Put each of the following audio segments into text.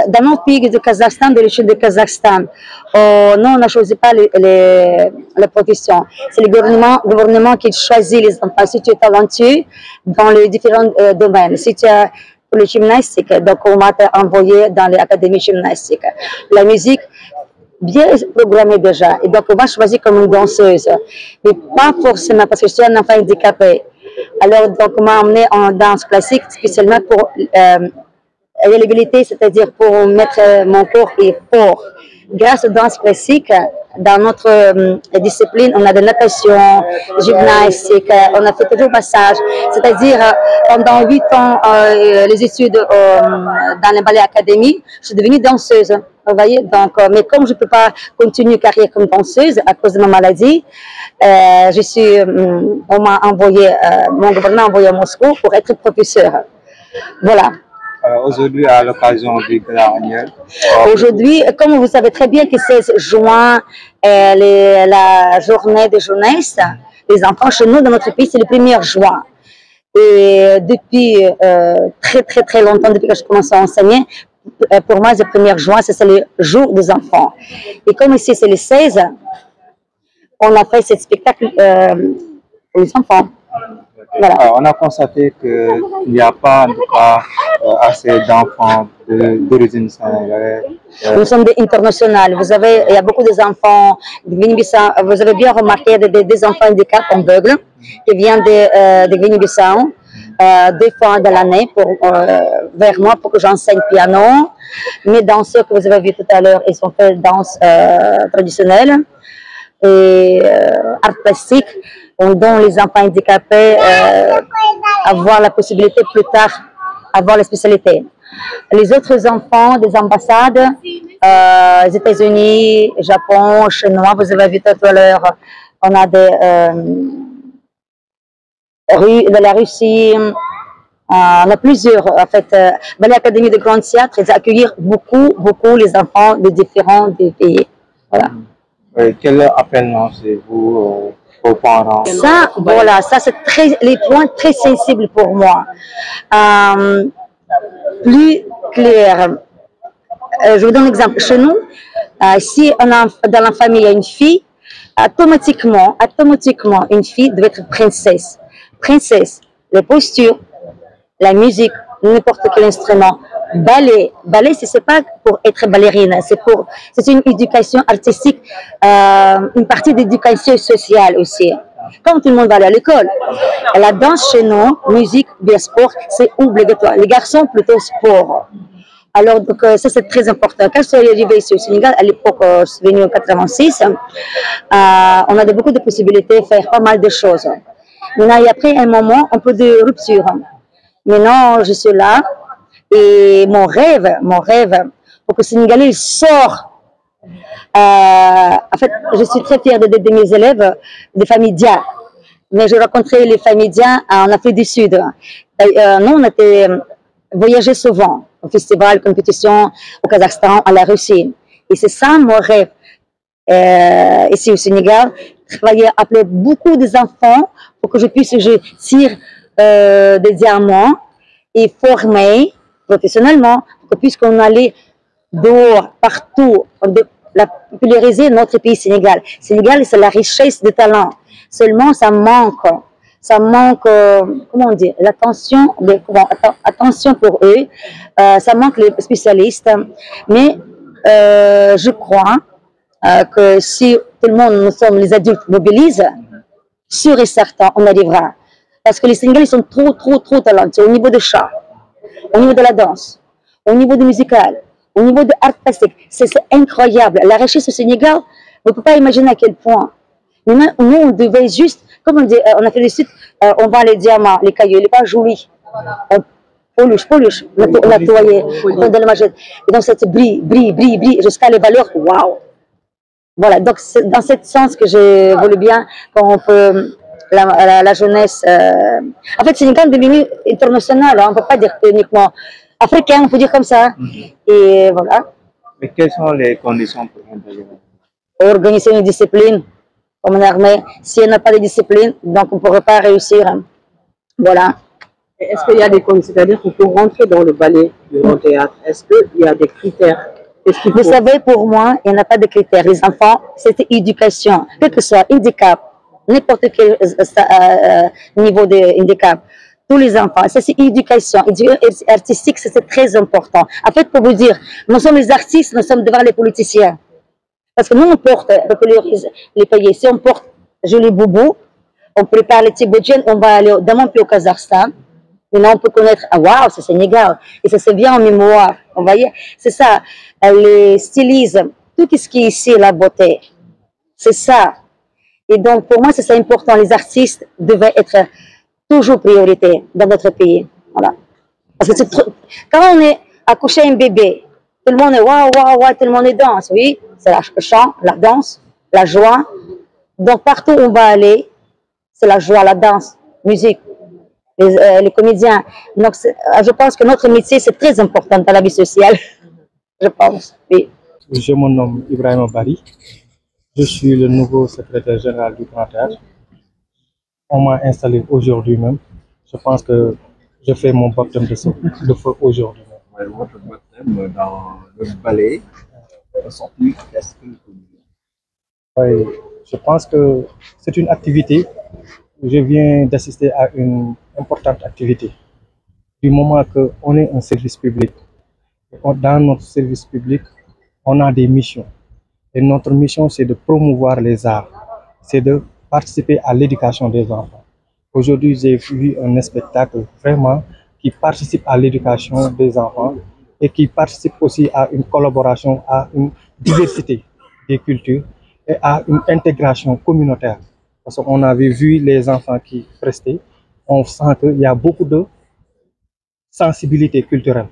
Dans notre pays du Kazakhstan, de l'échelle du Kazakhstan, nous, on n'a choisi pas les professions. C'est le gouvernement qui choisit les enfants. Si tu es talentueux dans les différents domaines, si tu as pour le gymnastique, donc on m'a envoyé dans les académies gymnastiques. La musique, bien programmée déjà. Et donc on m'a choisi comme une danseuse. Mais pas forcément parce que je suis un enfant handicapé. Alors donc on m'a emmené en danse classique spécialement pour l'éligibilité, c'est-à-dire pour mettre mon corps et fort. Grâce aux danses classiques, dans notre discipline, on a de natation, gymnastique, on a fait toujours massage. C'est-à-dire, pendant 8 ans, les études dans les ballets académiques, je suis devenue danseuse. Vous voyez, donc, mais comme je ne peux pas continuer une carrière comme danseuse à cause de ma maladie, on m'a envoyé, mon gouvernement m'a envoyé à Moscou pour être professeur. Voilà. Aujourd'hui, à l'occasion du Grand Annuel. Aujourd'hui, comme vous savez très bien que 16 juin est la journée de jeunesse, les enfants chez nous, dans notre pays, c'est le 1er juin. Et depuis très longtemps, depuis que je commence à enseigner, pour moi, le 1er juin, c'est le jour des enfants. Et comme ici, c'est le 16, on a fait ce spectacle pour les enfants. Voilà. On a constaté qu'il n'y a pas, en tout cas, assez d'enfants d'origine sénégalaise. Nous sommes internationaux. Il y a beaucoup d'enfants de Guinée-Bissau. Vous avez bien remarqué des enfants handicapés aveugles qui viennent de Guinée-Bissau 2 fois dans l'année vers moi pour que j'enseigne piano. Mes danseurs que vous avez vus tout à l'heure, ils ont fait danse traditionnelle et art plastique. On donne les enfants handicapés avoir la possibilité plus tard avoir la spécialité. Les autres enfants des ambassades, les États-Unis, Japon, Chinois, vous avez vu tout à l'heure, on a de la Russie, on a plusieurs, en fait, l'Académie de Grand Théâtre, ils accueillir beaucoup les enfants de différents pays. Voilà. Quel appel lancez-vous aux parents? Ça, voilà, ça c'est les points très sensibles pour moi. Plus clair. Je vous donne un exemple. Chez nous, si dans la famille il y a une fille, automatiquement, une fille doit être princesse. Princesse, les postures, la musique, n'importe quel instrument. Ballet, c'est pas pour être ballerine, c'est une éducation artistique, une partie d'éducation sociale aussi. Comme tout le monde va aller à l'école. La danse chez nous, musique, bien sport, c'est obligatoire. Les garçons, plutôt sport. Alors, donc, ça, c'est très important. Quand je suis arrivée ici au Sénégal, à l'époque, je suis venue en 86, on avait beaucoup de possibilités de faire pas mal de choses. Maintenant, après un moment, un peu de rupture. Maintenant, je suis là. Et mon rêve, pour que le Sénégalais sorte. En fait, je suis très fière de mes élèves de famille Dia. Mais j'ai rencontré les familles Dia en Afrique du Sud. Nous, on était voyagés souvent au festival, compétition au Kazakhstan, à la Russie. Et c'est ça mon rêve. Ici au Sénégal, travailler, appeler beaucoup d'enfants pour que je puisse tirer des diamants et former professionnellement, puisqu'on allait dehors, partout, la populariser notre pays Sénégal. Sénégal, c'est la richesse des talents. Seulement, ça manque, comment dire, l'attention, attention pour eux, ça manque les spécialistes. Mais je crois que si tout le monde, nous sommes les adultes, mobilisent, sûr et certain, on arrivera. Parce que les Sénégalais sont trop talentueux au niveau des chants, au niveau de la danse, au niveau du musical, au niveau de l'art plastique. C'est incroyable. La richesse au Sénégal, on ne peut pas imaginer à quel point. Mais nous, on devait juste, comme on dit, on a fait les sites, on vend les diamants, les cailloux, il n'est pas joli. On polish, nettoyer, on donne la majette. Et donc, ça brille, jusqu'à les valeurs, waouh! Voilà, donc c'est dans ce sens que je voulais bien qu'on peut. La jeunesse. En fait, Sénégal est devenu international. On ne peut pas dire uniquement africain, on peut dire comme ça. Et voilà. Mais quelles sont les conditions pour intégrer? Organiser une discipline, comme une armée. Si on n'a pas de discipline, donc on ne pourrait pas réussir. Voilà. Est-ce qu'il y a des conditions, c'est-à-dire qu'il faut rentrer dans le ballet, dans le théâtre, est-ce qu'il y a des critères? Vous savez, pour moi, il n'y a pas de critères. Les enfants, c'est éducation, quel que soit handicap, n'importe quel niveau de handicap. Tous les enfants, ça c'est éducation. Éducation artistique, c'est très important. En fait, pour vous dire, nous sommes les artistes, nous sommes devant les politiciens. Parce que nous, on porte les pays. Si on porte Joli Boubou, on prépare les Tibétains, on va aller demain puis au Kazakhstan. Maintenant, on peut connaître, ah waouh, c'est Sénégal. Et ça se vient en mémoire. Vous voyez, c'est ça. Les stylismes, tout ce qui est ici, la beauté. C'est ça. Et donc, pour moi, c'est ça important. Les artistes devaient être toujours priorité dans notre pays. Voilà. Parce que c'est trop... Quand on est accouché un bébé, tout le monde est waouh, waouh, waouh, tout le monde est danse. Oui, c'est le chant, la danse, la joie. Donc, partout où on va aller, c'est la joie, la danse, musique. Les comédiens. Donc, je pense que notre métier, c'est très important dans la vie sociale. Je pense, oui. Je me nomme Ibrahima Bari. Je suis le nouveau secrétaire général du Grand Théâtre. On m'a installé aujourd'hui même. Je pense que je fais mon baptême de feu aujourd'hui même. Votre baptême dans le ballet, qu'est-ce que vous dites? Oui, je pense que c'est une activité. Je viens d'assister à une importante activité. Du moment qu'on est un service public, dans notre service public, on a des missions. Et notre mission, c'est de promouvoir les arts, c'est de participer à l'éducation des enfants. Aujourd'hui, j'ai vu un spectacle vraiment qui participe à l'éducation des enfants et qui participe aussi à une collaboration, à une diversité des cultures et à une intégration communautaire. Parce qu'on avait vu les enfants qui prestaient, on sent qu'il y a beaucoup de sensibilité culturelle.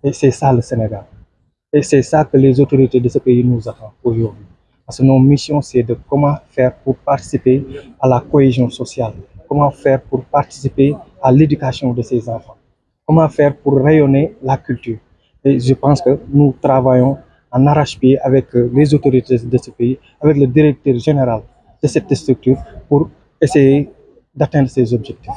Et c'est ça le Sénégal. Et c'est ça que les autorités de ce pays nous attendent aujourd'hui. Parce que nos missions, c'est de comment faire pour participer à la cohésion sociale, comment faire pour participer à l'éducation de ces enfants, comment faire pour rayonner la culture. Et je pense que nous travaillons en arrache-pied avec les autorités de ce pays, avec le directeur général de cette structure pour essayer d'atteindre ces objectifs.